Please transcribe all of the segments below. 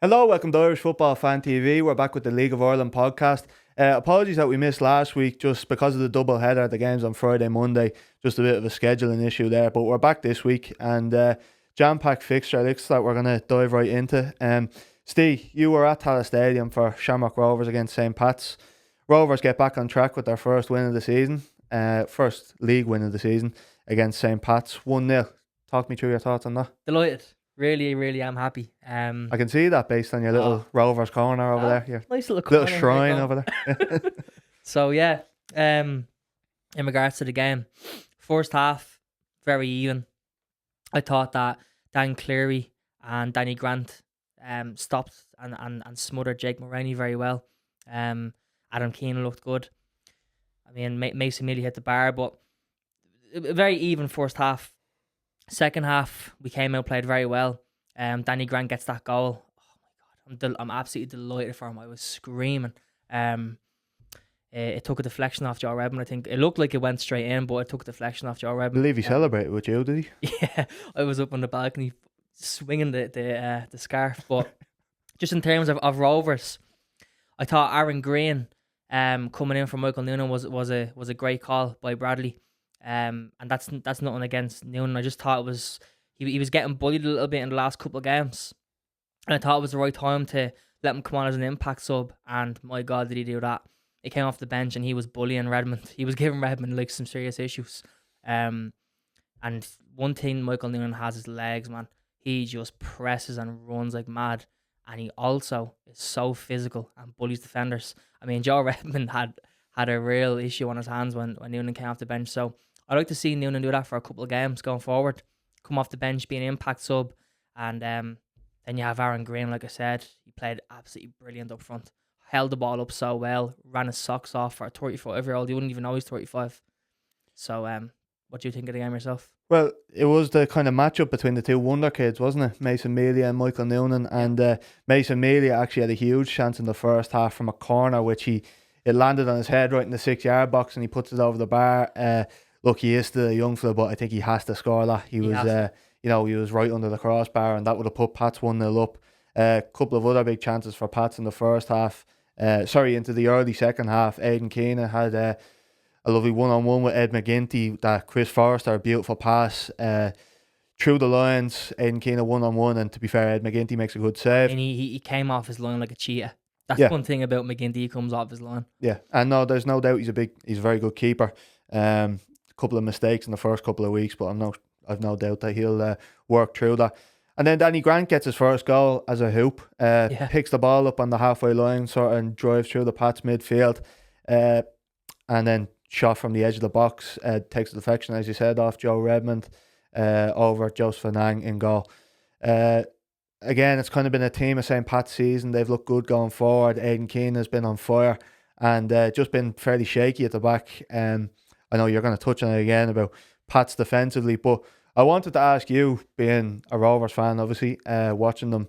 Hello, welcome to Irish Football Fan TV. We're back with the League of Ireland podcast. Apologies that we missed last week just because of the double header, the games on Friday, Monday, just a bit of a scheduling issue there. But we're back this week and jam-packed fixture looks that we're going to dive right into. Steve, you were at Tallaght Stadium for Shamrock Rovers against St. Pat's. Rovers get back on track with their first win of the season, first league win of the season against St. Pat's, 1-0. Talk me through your thoughts on that. Delighted. Really am happy. I can see that based on your little Rovers corner over there. Your nice little corner, shrine over there. So yeah, in regards to the game, first half very even. I thought that Dan Cleary and Danny Grant stopped and smothered Jake Mulroney very well. Adam Keena looked good. I mean, Mason Melia hit the bar, but a very even first half. Second half, we came out, played very well. Danny Grant gets that goal. Oh my God, I'm absolutely delighted for him. I was screaming. It took a deflection off Joe Redmond. I think it looked like it went straight in, but it took a deflection off Joe Redmond. I believe he celebrated with you, did he? Yeah, I was up on the balcony swinging the scarf. But just in terms of Rovers, I thought Aaron Green coming in for Michael Noonan was a great call by Bradley. And that's nothing against Noonan. I just thought it was he was getting bullied a little bit in the last couple of games, and I thought it was the right time to let him come on as an impact sub. And my God, did he do that? He came off the bench and he was bullying Redmond. He was giving Redmond like some serious issues. And one thing Michael Noonan has is legs, man. He just presses and runs like mad, and he also is so physical and bullies defenders. I mean, Joe Redmond had a real issue on his hands when Noonan came off the bench. So I'd like to see Noonan do that for a couple of games going forward. Come off the bench, be an impact sub. And then you have Aaron Green, like I said. He played absolutely brilliant up front. Held the ball up so well. Ran his socks off for a 35-year-old. You wouldn't even know he's 35. So what do you think of the game yourself? Well, it was the kind of matchup between the two wonder kids, wasn't it? Mason Melia and Michael Noonan. And Mason Melia actually had a huge chance in the first half from a corner, which it landed on his head right in the 6-yard box, and he puts it over the bar. Look, he is still a young fella, but I think he has to score that. He was right under the crossbar, and that would have put Pats 1-0 up. A couple of other big chances for Pats in the first half. Into the early second half. Aidan Keena had a lovely one-on-one with Ed McGinty. That Chris Forrester, a beautiful pass through the lines. Aidan Keena one-on-one, and to be fair, Ed McGinty makes a good save. And he came off his line like a cheetah. That's one thing about McGinty. He comes off his line. Yeah, and no, there's no doubt he's a very good keeper. Couple of mistakes in the first couple of weeks, but I've no doubt that he'll work through that. And then Danny Grant gets his first goal as a hoop. Picks the ball up on the halfway line, sort of, and drives through the Pats midfield. And then shot from the edge of the box. Takes a deflection, as you said, off Joe Redmond over Joseph Anang in goal. Again, it's kind of been a team of St. Pat's season. They've looked good going forward. Aidan Keane has been on fire and just been fairly shaky at the back. I know you're going to touch on it again about Pats defensively, but I wanted to ask you, being a Rovers fan, obviously, watching them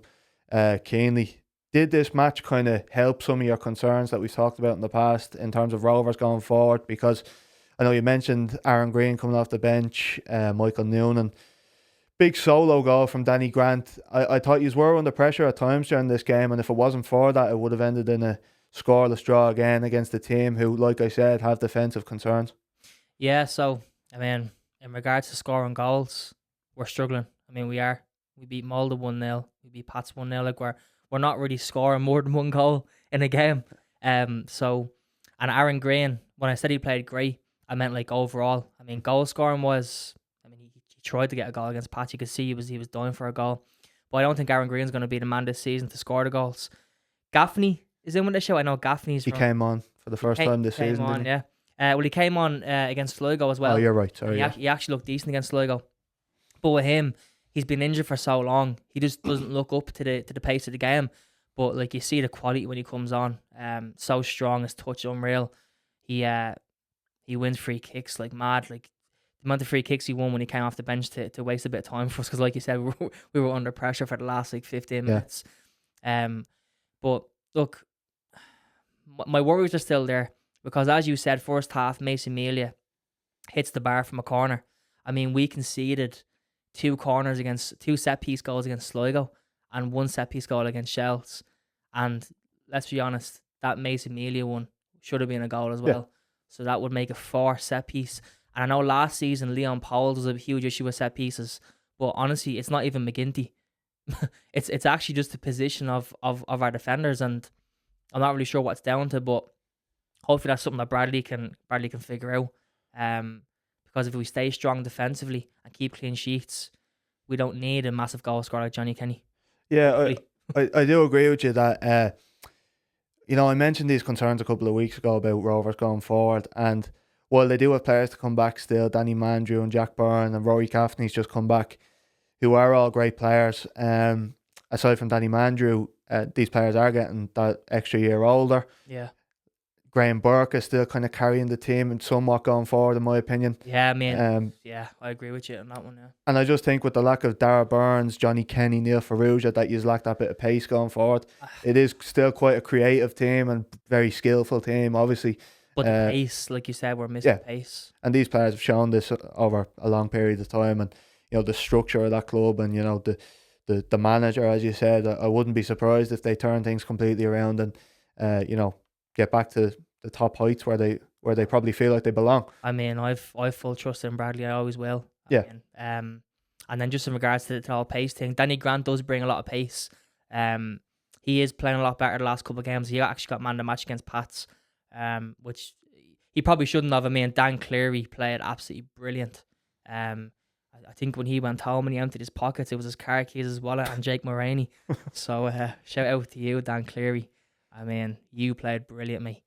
keenly, did this match kind of help some of your concerns that we've talked about in the past in terms of Rovers going forward? Because I know you mentioned Aaron Green coming off the bench, Michael Noonan. Big solo goal from Danny Grant. I thought you were under pressure at times during this game, and if it wasn't for that, it would have ended in a scoreless draw again against a team who, like I said, have defensive concerns. Yeah, so, I mean, in regards to scoring goals, we're struggling. I mean, we are. We beat Molde 1-0. We beat Pats 1-0. Like, we're not really scoring more than one goal in a game. And Aaron Green, when I said he played great, I meant like overall. I mean, goal scoring was, he tried to get a goal against Pats. You could see he was dying for a goal. But I don't think Aaron Green's going to be the man this season to score the goals. Gaffney is in with the show. I know Gaffney's He came on for the first time this season, didn't he? Yeah. He came on against Sligo as well. Oh, you're right. Sorry. He actually looked decent against Sligo. But with him, he's been injured for so long. He just doesn't look up to the pace of the game. But like, you see the quality when he comes on. So strong, his touch unreal. He wins free kicks like mad. Like the amount of free kicks he won when he came off the bench to waste a bit of time for us, because like you said, we were under pressure for the last like 15 minutes. But look, my worries are still there. Because as you said, first half, Mason Melia hits the bar from a corner. I mean, we conceded two set piece goals against Sligo, and 1 set piece goal against Shells. And let's be honest, that Mason Melia one should have been a goal as well. So that would make a 4 set piece. And I know last season Leon Powell was a huge issue with set pieces, but honestly, it's not even McGinty. it's actually just the position of our defenders, and I'm not really sure what it's down to, but hopefully that's something that Bradley can figure out. Because if we stay strong defensively and keep clean sheets, we don't need a massive goal scorer like Johnny Kenny. Yeah, I do agree with you that I mentioned these concerns a couple of weeks ago about Rovers going forward, and while they do have players to come back still, Danny Mandrew and Jack Byrne and Rory Cafney's just come back, who are all great players. Aside from Danny Mandrew, these players are getting that extra year older. Yeah. Graham Burke is still kind of carrying the team and somewhat going forward, in my opinion. Yeah, I mean, I agree with you on that one. Yeah. And I just think with the lack of Dara Burns, Johnny Kenny, Neil Ferrugia, that you lack that bit of pace going forward. It is still quite a creative team and very skillful team, obviously. But the pace, like you said, we're missing pace. And these players have shown this over a long period of time, and the structure of that club, and the manager, as you said, I wouldn't be surprised if they turn things completely around and get back to the top heights where they probably feel like they belong. I mean, I've full trust in Bradley. I always will. And then just in regards to the whole pace thing, Danny Grant does bring a lot of pace. He is playing a lot better the last couple of games. He actually got man of the match against Pats, which he probably shouldn't have. I mean, Dan Cleary played absolutely brilliant. I think when he went home and he emptied his pockets, it was his car keys, his wallet, and Jake Mulroney. So shout out to you, Dan Cleary. I mean, you played brilliant, mate.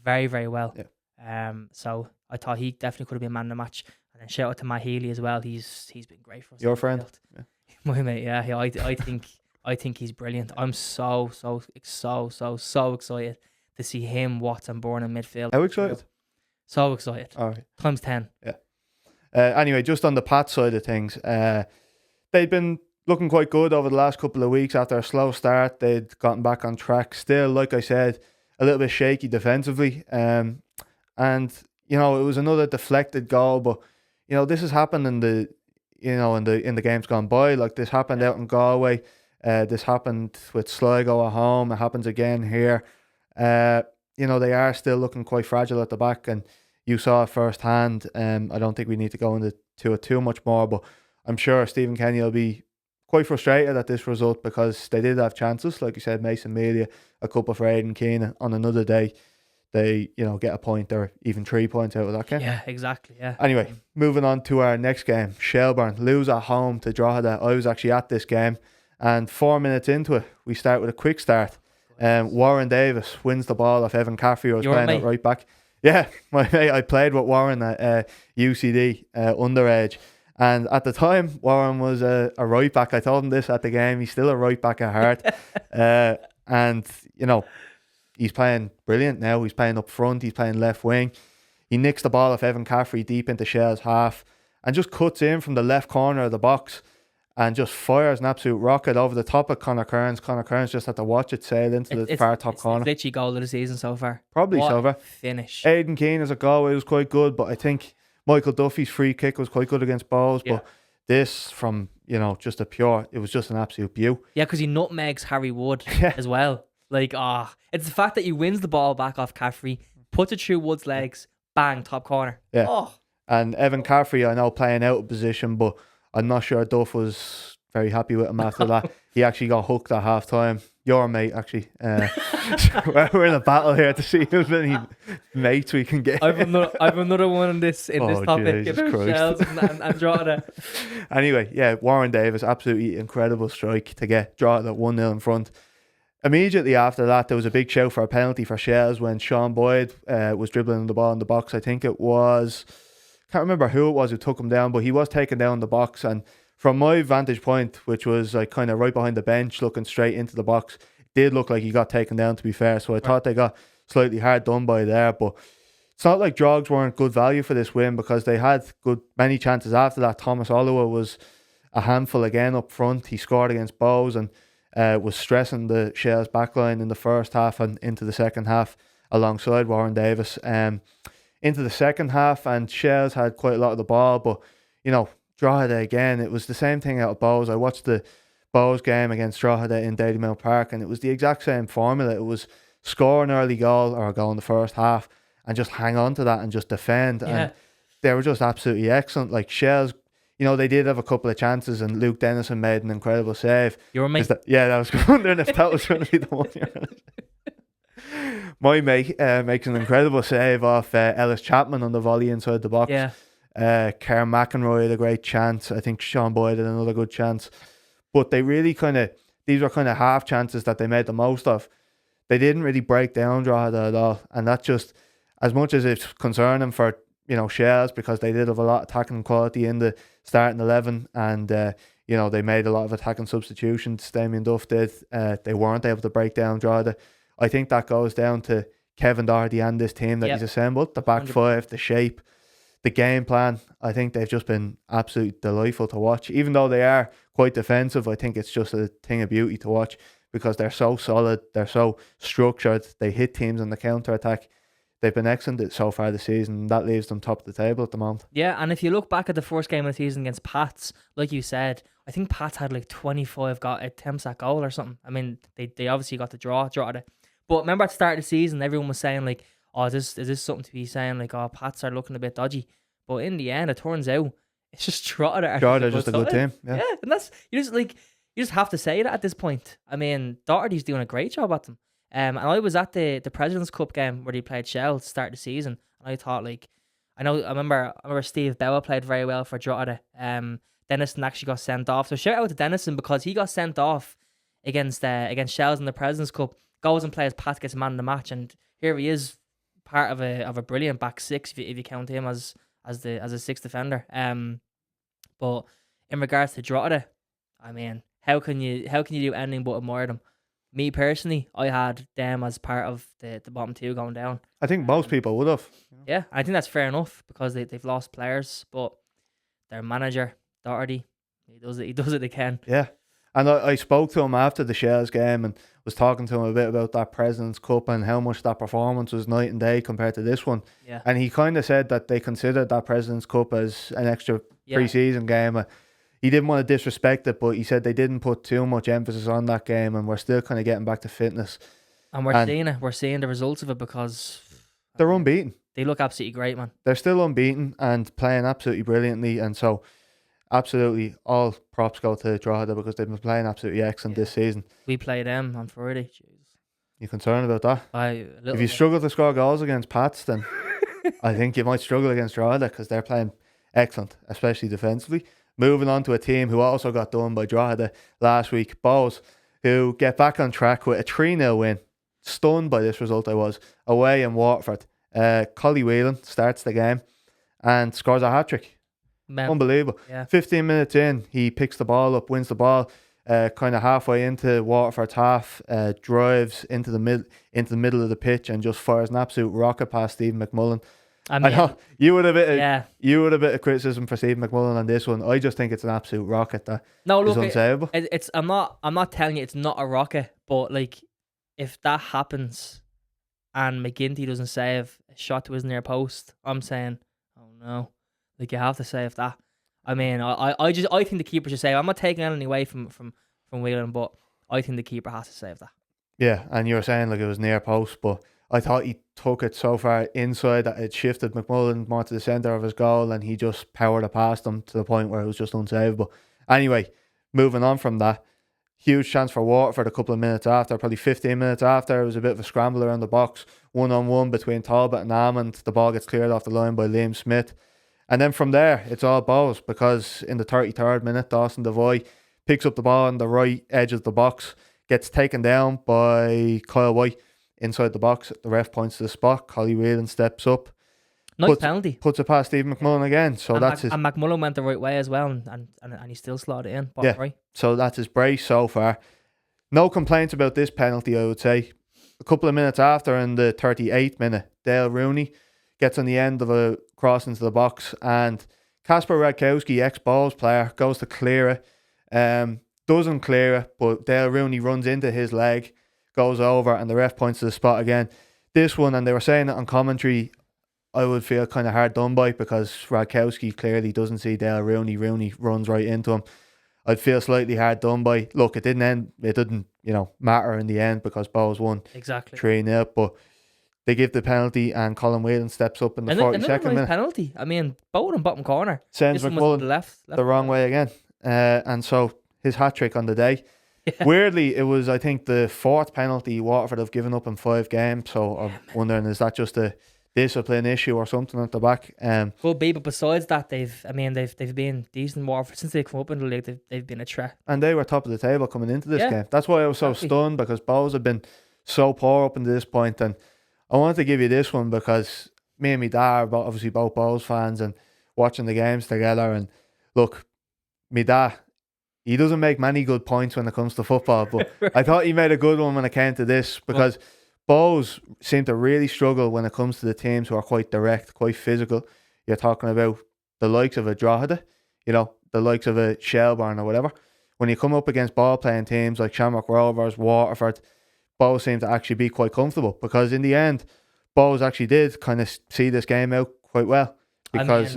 Very, very well. Yeah. So I thought he definitely could have been man of the match. And then shout out to Matt Healy as well. He's been great for us. Your friend? Yeah. My mate, yeah. I think he's brilliant. I'm so excited to see him, Watts, and Bourne in midfield. How excited? So excited. All right. Times 10. Yeah. Anyway, just on the Pat side of things, they'd been looking quite good over the last couple of weeks. After a slow start, they'd gotten back on track. Still, like I said, a little bit shaky defensively. And it was another deflected goal, but this has happened in the games gone by. Like this happened out in Galway. This happened with Sligo at home. It happens again here. They are still looking quite fragile at the back, and you saw it firsthand. I don't think we need to go into it too much more, but I'm sure Stephen Kenny will be quite frustrated at this result because they did have chances. Like you said, Mason Melia, a couple for Aidan Keena. On another day, they get a point or even 3 points out of that game. Yeah, exactly. Yeah. Anyway, moving on to our next game, Shelbourne lose at home to Drogheda. I was actually at this game, and 4 minutes into it, we start with a quick start. Warren Davis wins the ball off Evan Caffrey, who was playing at right back. Yeah, my mate, I played with Warren at UCD underage, and at the time Warren was a right back. I told him this at the game. He's still a right back at heart. And he's playing brilliant now. He's playing up front, he's playing left wing. He nicks the ball off Evan Caffrey deep into Shell's half and just cuts in from the left corner of the box and just fires an absolute rocket over the top of Conor Kearns. Conor Kearns just had to watch it sail into the far top corner. It's literally goal of the season so far. Probably what so far. Finish. Aidan Keane as a goal, it was quite good, but I think Michael Duffy's free kick was quite good against Bowes. Yeah. But this from, just it was just an absolute beaut. Yeah, because he nutmegs Harry Wood as well. Like, it's the fact that he wins the ball back off Caffrey, puts it through Wood's legs, bang, top corner. Yeah. Oh. And Evan Caffrey, I know, playing out of position, but I'm not sure Duff was very happy with him after that. He actually got hooked at half time. Your mate, actually. We're in a battle here to see how many mates we can get. I've another one in this topic. Jesus Christ. and Drogheda. Anyway, yeah, Warren Davis, absolutely incredible strike to get Drogheda 1-0 in front. Immediately after that, there was a big shout for a penalty for Shells when Sean Boyd was dribbling the ball in the box. I think it was, can't remember who it was who took him down, but he was taken down in the box. And from my vantage point, which was like kind of right behind the bench, looking straight into the box, it did look like he got taken down, to be fair. So I thought they got slightly hard done by there. But it's not like Drogs weren't good value for this win, because they had many chances after that. Thomas Oliver was a handful again up front. He scored against Bowes and was stressing the Shells backline in the first half and into the second half alongside Warren Davis. Into the second half, and Shells had quite a lot of the ball, but Drogheda again, it was the same thing out of Bowes. I watched the Bows game against Drogheda in Dalymount Park, and it was the exact same formula. It was score an early goal or a goal in the first half and just hang on to that and just defend. Yeah. And they were just absolutely excellent. Like Shells, they did have a couple of chances, and Luke Dennison made an incredible save. Your mate. I was wondering if that was going to be the one. My mate makes an incredible save off Ellis Chapman on the volley inside the box. Yeah. Karen McEnroy had a great chance. I think Sean Boyd had another good chance. But they really these were kind of half chances that they made the most of. They didn't really break down Drogheda at all. And that's just, as much as it's concerning for, Shells, because they did have a lot of attacking quality in the starting 11, and, they made a lot of attacking substitutions. Damien Duff did. They weren't able to break down Drogheda. I think that goes down to Kevin Doherty and this team that he's assembled, the back 5, the shape, the game plan. I think they've just been absolutely delightful to watch. Even though they are quite defensive, I think it's just a thing of beauty to watch because they're so solid, they're so structured, they hit teams on the counter-attack. They've been excellent so far this season, and that leaves them top of the table at the moment. Yeah, and if you look back at the first game of the season against Pats, like you said, I think Pats had like 25 attempts at goal or something. I mean, they obviously got the draw at it. But remember at the start of the season, everyone was saying like, oh, is this something to be saying like, oh, Pats are looking a bit dodgy. But in the end, it turns out it's just Drogheda. Drogheda just a good team. Yeah, and that's you just have to say that at this point. I mean, Doherty's doing a great job at them. And I was at the President's Cup game where they played Shell to start the season, and I thought I remember Steve Bauer played very well for Drogheda. Dennison actually got sent off. So shout out to Dennison because he got sent off against Shells in the President's Cup. Goes and plays Pat, gets man of the match, and here he is, part of a brilliant back six if you count him as a sixth defender. But in regards to Drogheda, I mean, how can you do anything but admire them? Me personally, I had them as part of the bottom two going down. I think most people would have. Yeah, I think that's fair enough because they've lost players, but their manager Doherty, he does it again. Yeah, and I spoke to him after the Shells game and was talking to him a bit about that President's Cup and how much that performance was night and day compared to this one. Yeah, and he kind of said that they considered that President's Cup as an extra pre-season game. He didn't want to disrespect it, but he said they didn't put too much emphasis on that game, and we're still kind of getting back to fitness. And we're seeing it. We're seeing the results of it because they're unbeaten. They look absolutely great, man. They're still unbeaten and playing absolutely brilliantly, and so absolutely all props go to Drogheda because they've been playing absolutely excellent this season. We play them on Friday. Jeez. You concerned about that? If you bit. struggle to score goals against Pats, then I think you might struggle against Drogheda because they're playing excellent, especially defensively. Moving on to a team who also got done by Drogheda last week, Bows, who get back on track with a 3-0 win. Stunned by this result I was. Away in Waterford. Collie Whelan starts the game and scores a hat-trick. Unbelievable. Yeah. 15 minutes in, he picks the ball up, wins the ball, kind of halfway into Waterford's half, drives into the middle of the pitch and just fires an absolute rocket past Stephen McMullen. I know you would have a bit of criticism for Stephen McMullen on this one. I just think it's an absolute rocket that is unsavable. It's I'm not telling you it's not a rocket, but like if that happens and McGinty doesn't save a shot to his near post, I'm saying, oh no, like you have to save that. I mean, I think the keeper should save. I'm not taking anything away from Whelan, but I think the keeper has to save that. Yeah, and you were saying like it was near post, but I thought he took it so far inside that it shifted McMullen more to the centre of his goal and he just powered it past him to the point where it was just unsavable. Anyway, moving on from that, huge chance for Waterford a couple of minutes after, probably 15 minutes after. It was a bit of a scramble around the box, 1-on-1 between Talbot and Almond. The ball gets cleared off the line by Liam Smith. And then from there, it's all Bows because in the 33rd minute, Dawson Devoy picks up the ball on the right edge of the box, gets taken down by Kyle White. Inside the box, the ref points to the spot. Collie Whelan steps up. Nice penalty. Puts it past Stephen McMullen again. So and that's and McMullen went the right way as well, and he still slotted it in. Right. So that's his brace so far. No complaints about this penalty, I would say. A couple of minutes after, in the 38th minute, Dale Rooney gets on the end of a cross into the box, and Kasper Radkowski, ex-Balls player, goes to clear it. Doesn't clear it, but Dale Rooney runs into his leg, goes over, and the ref points to the spot again. This one, and they were saying it on commentary, I would feel kind of hard done by because Radkowski clearly doesn't see Dale Rooney. Rooney runs right into him. I'd feel slightly hard done by. Look, it didn't end. It didn't, matter in the end because Bows won Exactly. 3-0. But they give the penalty, and Colin Whelan steps up in the Another 42nd nice minute. penalty. I mean, both in bottom corner. Sends This one was McMullen to the left the wrong way again. And so his hat trick on the day. Yeah. Weirdly, it was, I think, the fourth penalty Waterford have given up in 5 games. So I'm wondering, is that just a discipline issue or something at the back? Could be, but besides that, they've been decent. Waterford since they come up in the league. They've been a threat. And they were top of the table coming into this Yeah, game. That's why I was so exactly. stunned, because Bows have been so poor up until this point. And I wanted to give you this one because me and my dad are obviously both Bows fans and watching the games together. And look, my dad, he doesn't make many good points when it comes to football, but I thought he made a good one when it came to this, because Bows seem to really struggle when it comes to the teams who are quite direct, quite physical. You're talking about the likes of a Drogheda, the likes of a Shelbourne or whatever. When you come up against ball-playing teams like Shamrock Rovers, Waterford, Bows seem to actually be quite comfortable, because in the end, Bows actually did kind of see this game out quite well, because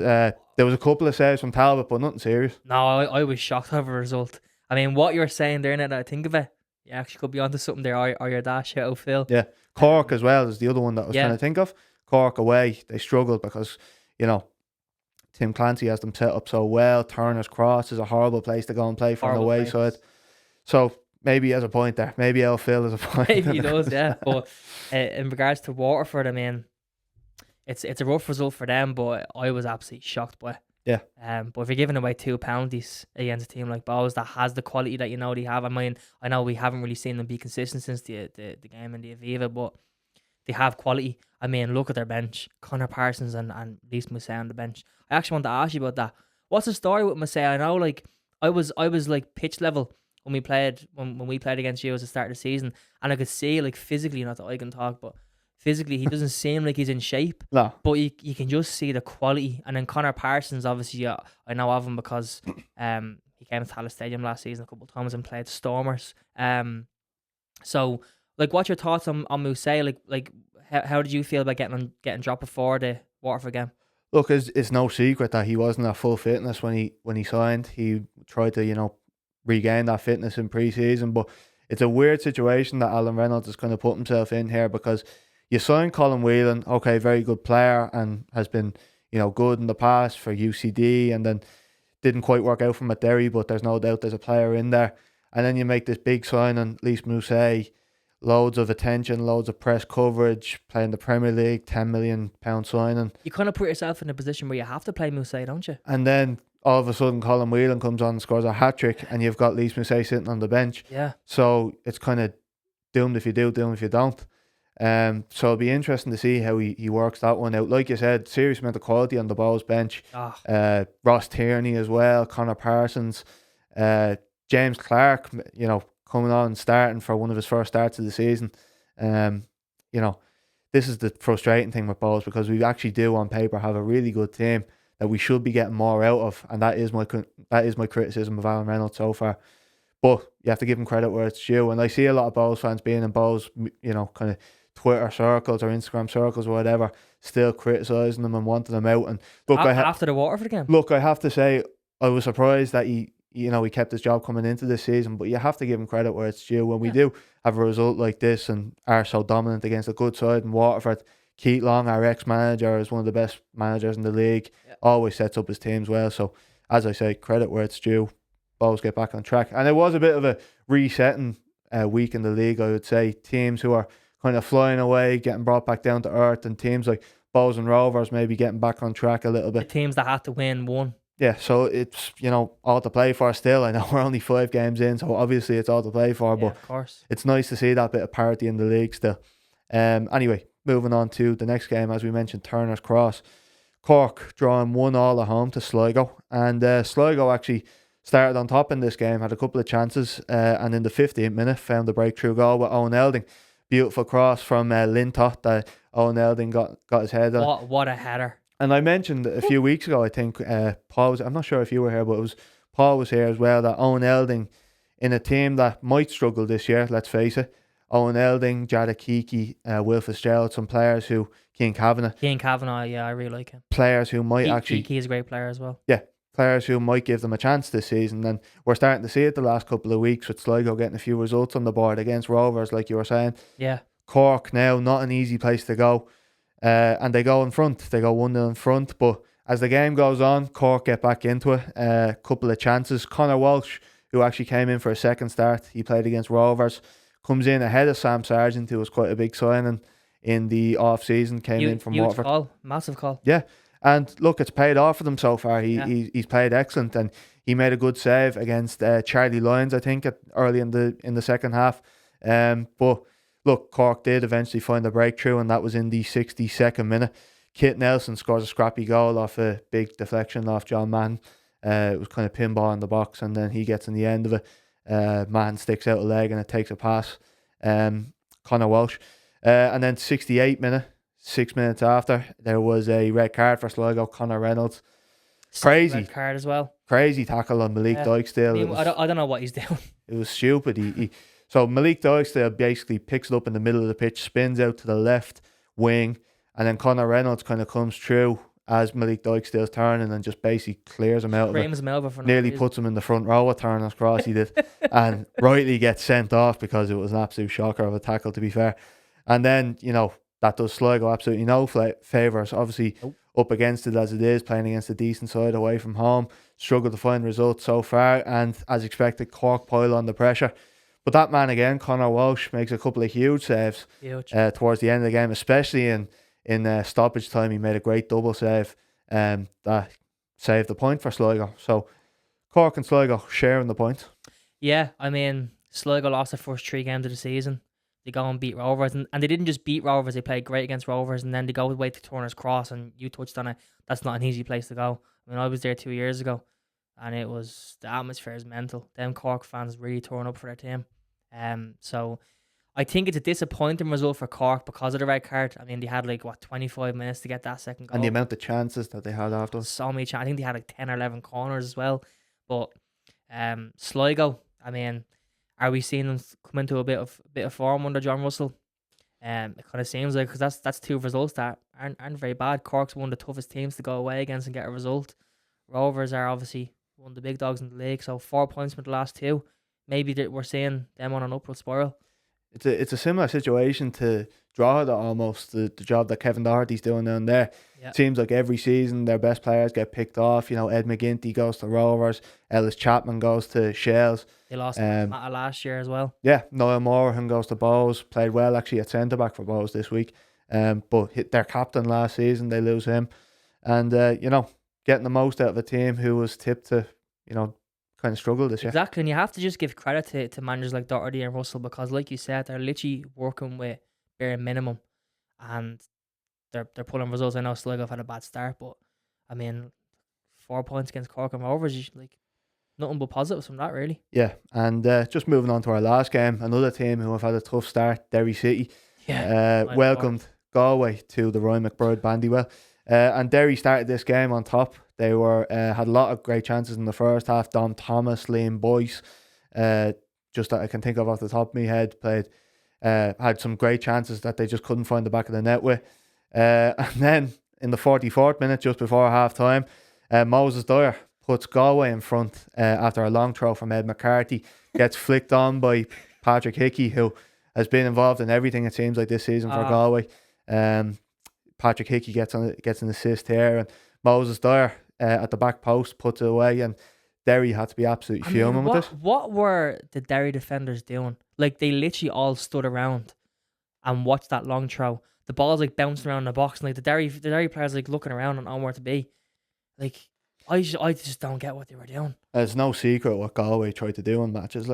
there was a couple of saves from Talbot, but nothing serious. No, I was shocked over the result. I mean, what you're saying there, now that I think of it, you actually could be onto something there, or your dad, shout out Phil. Yeah. Cork as well is the other one that I was trying to think of. Cork away, they struggled because, Tim Clancy has them set up so well. Turner's Cross is a horrible place to go and play from the away side. So maybe he has a point there. Maybe El Phil has a point. Maybe he does, yeah. But in regards to Waterford, I mean, it's a rough result for them, but I was absolutely shocked by it. Yeah. But if you're giving away 2 penalties against a team like Bows that has the quality that they have, I mean, I know we haven't really seen them be consistent since the game in the Aviva, but they have quality. I mean, look at their bench. Connor Parsons and Lise Mousset on the bench. I actually want to ask you about that. What's the story with Mousset? I know, like, I was like pitch level when we played against you at the start of the season, and I could see, like, physically, not that I can talk, but physically he doesn't seem like he's in shape. No. But you can just see the quality. And then Connor Parsons, obviously, I know of him because he came to Tallaght Stadium last season a couple of times and played Stormers. So, like, what's your thoughts on Mousset? Like how did you feel about getting dropped before the Waterford game? Look, it's no secret that he wasn't at full fitness when he signed. He tried to, regain that fitness in pre-season, but it's a weird situation that Alan Reynolds is kind of put himself in here, because you signed Colin Whelan, okay, very good player, and has been, good in the past for UCD, and then didn't quite work out for him at Derry, but there's no doubt there's a player in there. And then you make this big signing, Lise Mousset, loads of attention, loads of press coverage, playing the Premier League, £10 million signing. You kind of put yourself in a position where you have to play Mousset, don't you? And then all of a sudden Colin Whelan comes on and scores a hat-trick, and you've got Lise Mousset sitting on the bench. Yeah. So it's kind of doomed if you do, doomed if you don't. So it'll be interesting to see how he works that one out. Like you said, serious amount of quality on the Bows bench. Ross Tierney as well, Connor Parsons, James Clark, coming on and starting for one of his first starts of the season. This is the frustrating thing with Bows, because we actually do on paper have a really good team that we should be getting more out of, and that is my criticism of Alan Reynolds so far. But you have to give him credit where it's due, and I see a lot of Bows fans being in Bows, kind of Twitter circles or Instagram circles or whatever, still criticising them and wanting them out. And look, after the Waterford game, I have to say I was surprised that he kept his job coming into this season, but you have to give him credit where it's due. When we do have a result like this and are so dominant against a good side in Waterford, Keith Long, our ex-manager, is one of the best managers in the league, always sets up his teams well. So, as I say, credit where it's due. Bows get back on track. And it was a bit of a resetting week in the league, I would say. Teams who are kind of flying away, getting brought back down to earth, and teams like Bows and Rovers maybe getting back on track a little bit. The teams that had to win won. Yeah, so it's, all to play for still. I know we're only 5 games in, so obviously it's all to play for, but of course, it's nice to see that bit of parity in the league still. Anyway, moving on to the next game, as we mentioned, Turner's Cross. Cork drawing 1-1 at home to Sligo, and Sligo actually started on top in this game, had a couple of chances, and in the 15th minute found the breakthrough goal with Owen Elding. Beautiful cross from Lintott that Owen Elding got his head on. What a header. And I mentioned a few weeks ago, I think, Paul was, I'm not sure if you were here, but Paul was here as well, that Owen Elding, in a team that might struggle this year, let's face it, Owen Elding, Jada Kiki, Will Fitzgerald, some players who, Cian Kavanagh, yeah, I really like him. Players who might actually... Kiki is a great player as well. Yeah, players who might give them a chance this season, and we're starting to see it the last couple of weeks with Sligo getting a few results on the board against Rovers, like you were saying. Yeah. Cork now, not an easy place to go, and they go in front. They go 1-0 in front, but as the game goes on, Cork get back into it. A couple of chances. Conor Walsh, who actually came in for a second start, he played against Rovers, comes in ahead of Sam Sargent, who was quite a big signing in the off-season, came in from huge Waterford. call, massive call. Yeah, and look, it's paid off for them so far. Yeah. He's played excellent, and he made a good save against Charlie Lyons, I think, early in the second half. But look, Cork did eventually find a breakthrough, and that was in the 62nd minute. Kit Nelson scores a scrappy goal off a big deflection off John Mann. It was kind of pinball in the box, and then he gets in the end of it. Mann sticks out a leg, and it takes a pass. Conor Walsh. And then 68th minute, 6 minutes after, there was a red card for Sligo. Connor Reynolds. Crazy. Red card as well. Crazy tackle on Malik Dykesdale. I don't know what he's doing. It was stupid. So Malik Dykesdale basically picks it up in the middle of the pitch, spins out to the left wing, and then Connor Reynolds kind of comes through as Malik Dykesdale's turning and just basically clears him out of it. Nearly puts him in the front row of Turner's cross, he did. And rightly gets sent off because it was an absolute shocker of a tackle, to be fair. And then, that does Sligo absolutely no favours. Obviously, up against it as it is, playing against a decent side away from home. Struggled to find results so far. And as expected, Cork pile on the pressure. But that man again, Conor Walsh, makes a couple of huge saves towards the end of the game, especially in stoppage time. He made a great double save that saved the point for Sligo. So Cork and Sligo sharing the point. Yeah, I mean, Sligo lost the first 3 games of the season. They go and beat Rovers, and they didn't just beat Rovers, they played great against Rovers, and then they go away to Turner's Cross, and you touched on it. That's not an easy place to go. I mean, I was there 2 years ago, and the atmosphere is mental. Them Cork fans really torn up for their team. So I think it's a disappointing result for Cork because of the red card. I mean, they had 25 minutes to get that second goal. And the amount of chances that they had after. So many chances. I think they had 10 or 11 corners as well. But Sligo, I mean, are we seeing them come into a bit of form under John Russell? It kind of seems like, because that's 2 results that aren't very bad. Cork's one of the toughest teams to go away against and get a result. Rovers are obviously one of the big dogs in the league, so 4 points from the last 2. Maybe we're seeing them on an upward spiral. It's a similar situation to Drogheda almost, the job that Kevin Doherty's doing down there. Yeah. It seems like every season their best players get picked off. Ed McGinty goes to Rovers, Ellis Chapman goes to Shells. They lost Matta last year as well. Yeah, Niall Morahan goes to Bows, played well actually at centre-back for Bows this week. But hit their captain last season, they lose him. And, getting the most out of a team who was tipped to, kind of struggle this year. Exactly, and you have to just give credit to managers like Doherty and Russell because, like you said, they're literally working with bare minimum, and they're pulling results. I know Sligo have had a bad start, but I mean, 4 points against Cork and Rovers, nothing but positives from that, really. Yeah, and just moving on to our last game, another team who have had a tough start, Derry City. Yeah, welcomed Galway to the Roy McBride Bandywell. And Derry started this game on top. They had a lot of great chances in the first half. Dom Thomas, Liam Boyce, just that I can think of off the top of my head, had some great chances that they just couldn't find the back of the net with. And then in the 44th minute, just before half time, Moses Dyer puts Galway in front after a long throw from Ed McCarthy. Gets flicked on by Patrick Hickey, who has been involved in everything, it seems like, this season for Galway. Patrick Hickey gets an assist here, and Moses Dyer at the back post puts it away, and Derry had to be absolutely fuming with this. What were the Derry defenders doing? They literally all stood around and watched that long throw. The ball's bouncing around the box, and the Derry players looking around and on where to be. I just don't get what they were doing. It's no secret what Galway tried to do in matches.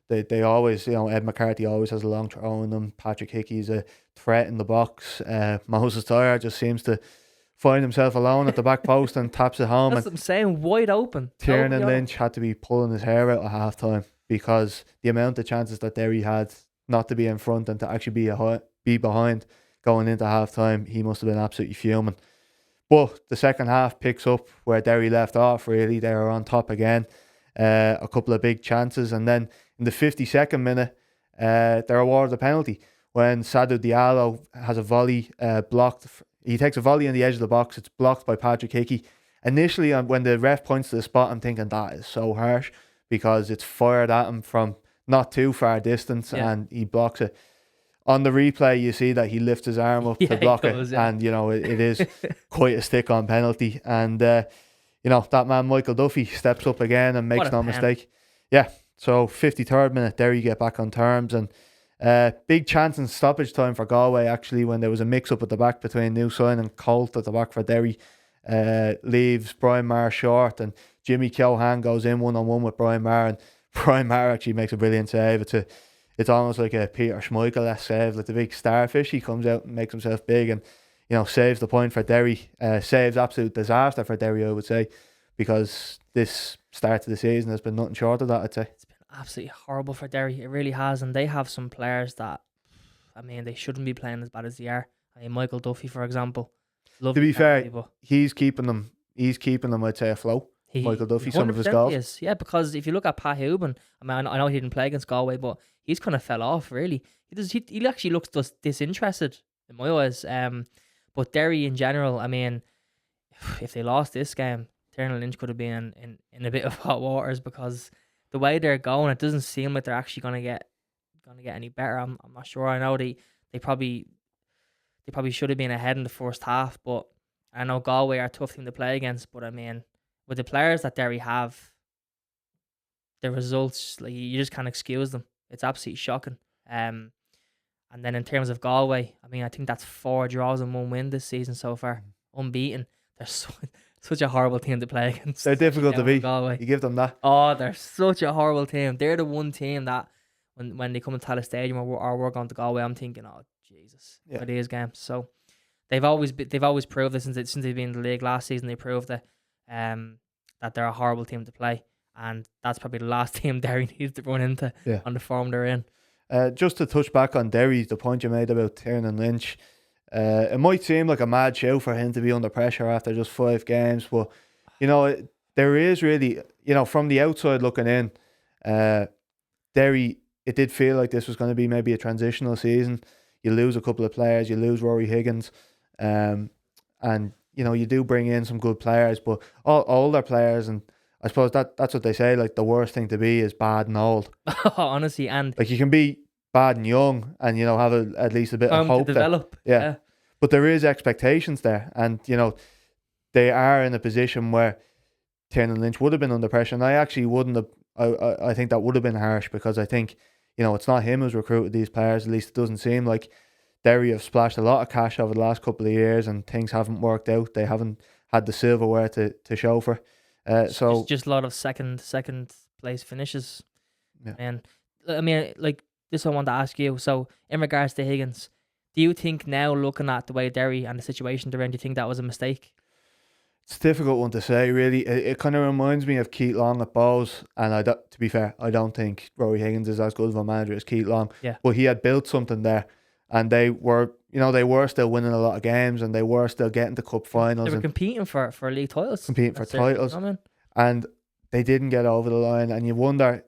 They always, Ed McCarthy always has a long throw in them. Patrick Hickey's a threat in the box. Moses Dyer just seems to find himself alone at the back post and taps it home. That's what I'm saying, wide open. Tiernan Lynch had to be pulling his hair out at half time because the amount of chances that Derry had not to be in front and to actually be behind going into half time, he must have been absolutely fuming. But the second half picks up where Derry left off, really. They were on top again. A couple of big chances. And then in the 52nd minute, they're awarded a penalty when Sadou Diallo has a volley blocked. He takes a volley on the edge of the box. It's blocked by Patrick Hickey. initially when the ref points to the spot, I'm thinking that is so harsh because it's fired at him from not too far distance and he blocks it. On the replay, you see that he lifts his arm up to block it, and it is quite a stick-on penalty. And that man Michael Duffy steps up again and makes no mistake. Yeah. So 53rd minute, Derry get back on terms, and big chance in stoppage time for Galway actually when there was a mix-up at the back between Newsign and Colt at the back for Derry. Leaves Brian Maher short, and Jimmy Keohane goes in one-on-one with Brian Maher, and Brian Maher actually makes a brilliant save. It's almost like a Peter Schmeichel-esque save, like the big starfish. He comes out and makes himself big and, saves the point for Derry. Saves absolute disaster for Derry, I would say, because this start to the season has been nothing short of that, I'd say. It's been absolutely horrible for Derry. It really has. And they have some players that, they shouldn't be playing as bad as they are. Michael Duffy, for example. To be fair, he's keeping them, I'd say, afloat. Michael Duffy, some of his goals. Is. Yeah, because if you look at Pat Houben, I know he didn't play against Galway, but he's kind of fell off, really. He actually looks disinterested, in my eyes. But Derry in general, if they lost this game, Tiernan Lynch could have been in a bit of hot waters because the way they're going, it doesn't seem like they're actually going to get any better. I'm not sure. I know they probably should have been ahead in the first half, but I know Galway are a tough team to play against. But with the players that Derry have, the results, like, you just can't excuse them. It's absolutely shocking. And then in terms of Galway, I think that's 4 draws and 1 win this season so far, unbeaten. They're such a horrible team to play against. They're difficult to beat. Galway. You give them that. Oh, they're such a horrible team. They're the one team that when they come to Tallaght Stadium or we're going to Galway, I'm thinking, oh Jesus, for these games. So they've always proved this since they've been in the league last season. They proved that they're a horrible team to play, and that's probably the last team Derry needs to run into on the form they're in. Just to touch back on Derry, the point you made about Tiernan Lynch, it might seem like a mad show for him to be under pressure after just 5 games, but there is really, from the outside looking in, Derry, it did feel like this was going to be maybe a transitional season. You lose a couple of players, you lose Rory Higgins, and you do bring in some good players, but all older players, and I suppose that's what they say, like the worst thing to be is bad and old. Honestly, and like you can be bad and young and have at least a bit of hope to develop. Yeah. But there is expectations there, and they are in a position where Tiernan Lynch would have been under pressure, and I actually wouldn't have. I think that would have been harsh because I think it's not him who's recruited these players. At least it doesn't seem like. Derry have splashed a lot of cash over the last couple of years, and things haven't worked out. They haven't had the silverware to show for. So just a lot of second place finishes. Yeah. And like this, I want to ask you. So in regards to Higgins, do you think now, looking at the way Derry and the situation they're in, do you think that was a mistake? It's a difficult one to say, really. It kind of reminds me of Keith Long at Bows, and to be fair, I don't think Rory Higgins is as good of a manager as Keith Long. Yeah. But he had built something there, and they were still winning a lot of games, and they were still getting to cup finals. They were competing for league titles. And they didn't get over the line. And you wonder,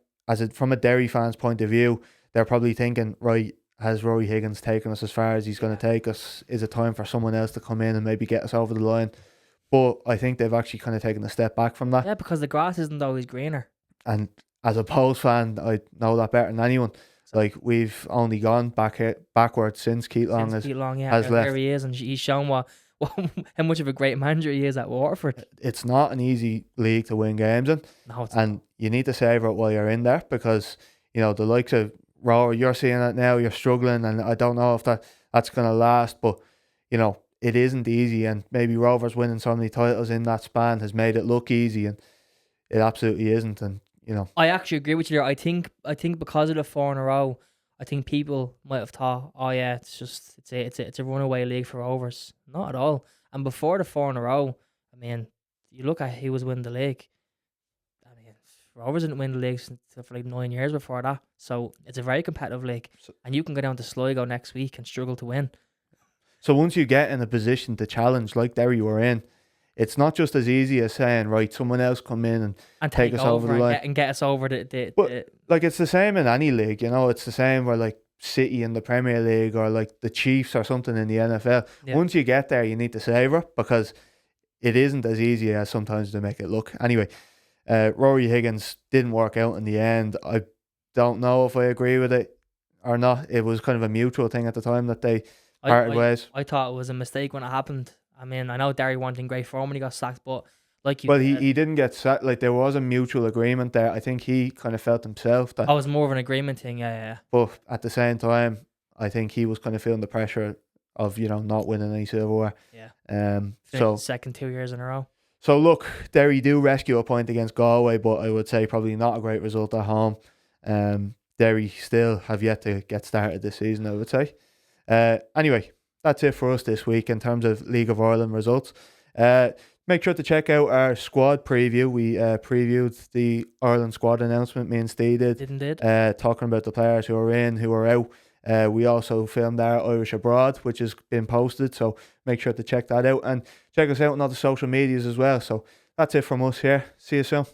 from a Derry fan's point of view, they're probably thinking, right, has Rory Higgins taken us as far as he's going to take us? Is it time for someone else to come in and maybe get us over the line? But I think they've actually kind of taken a step back from that. Yeah, because the grass isn't always greener. And as a Pose fan, I know that better than anyone. Like, we've only gone backwards since Keith Long has left. There he is, and he's shown how much of a great manager he is at Waterford. It's not an easy league to win games in. No, it's and not. You need to savour it while you're in there, because the likes of Rower, you're seeing it now, you're struggling, and I don't know if that's going to last, but it isn't easy, and maybe Rovers winning so many titles in that span has made it look easy, and it absolutely isn't. And I actually agree with you there. I think because of the 4 in a row, I think people might have thought, oh yeah, it's a runaway league for Rovers. Not at all. And before the 4 in a row, you look at who was winning the league. Rovers didn't win the league for like 9 years before that. So it's a very competitive league, and you can go down to Sligo next week and struggle to win. So once you get in a position to challenge like Derry were in, it's not just as easy as saying, right, someone else come in and take us over the line and get us over the. Like, it's the same in any league, it's the same where like City in the Premier League or like the Chiefs or something in the NFL. Yeah. Once you get there, you need to savour it, because it isn't as easy as sometimes they make it look. Anyway, Rory Higgins didn't work out in the end. I don't know if I agree with it or not. It was kind of a mutual thing at the time that they parted ways. I thought it was a mistake when it happened. I mean, I know Derry weren't in great form when he got sacked, but like you Well, said, he didn't get sacked. Like, there was a mutual agreement there. I think he kind of felt himself that. I was more of an agreement thing. Yeah. But at the same time, I think he was kind of feeling the pressure of, not winning any silverware. Yeah. So second 2 years in a row. So look, Derry do rescue a point against Galway, but I would say probably not a great result at home. Derry still have yet to get started this season, I would say. Anyway, that's it for us this week in terms of League of Ireland results. Make sure to check out our squad preview. We previewed the Ireland squad announcement, me and Steve did. Talking about the players who are in, who are out. We also filmed our Irish Abroad, which has been posted, so make sure to check that out and check us out on all the social medias as well. So that's it from us here. See you soon.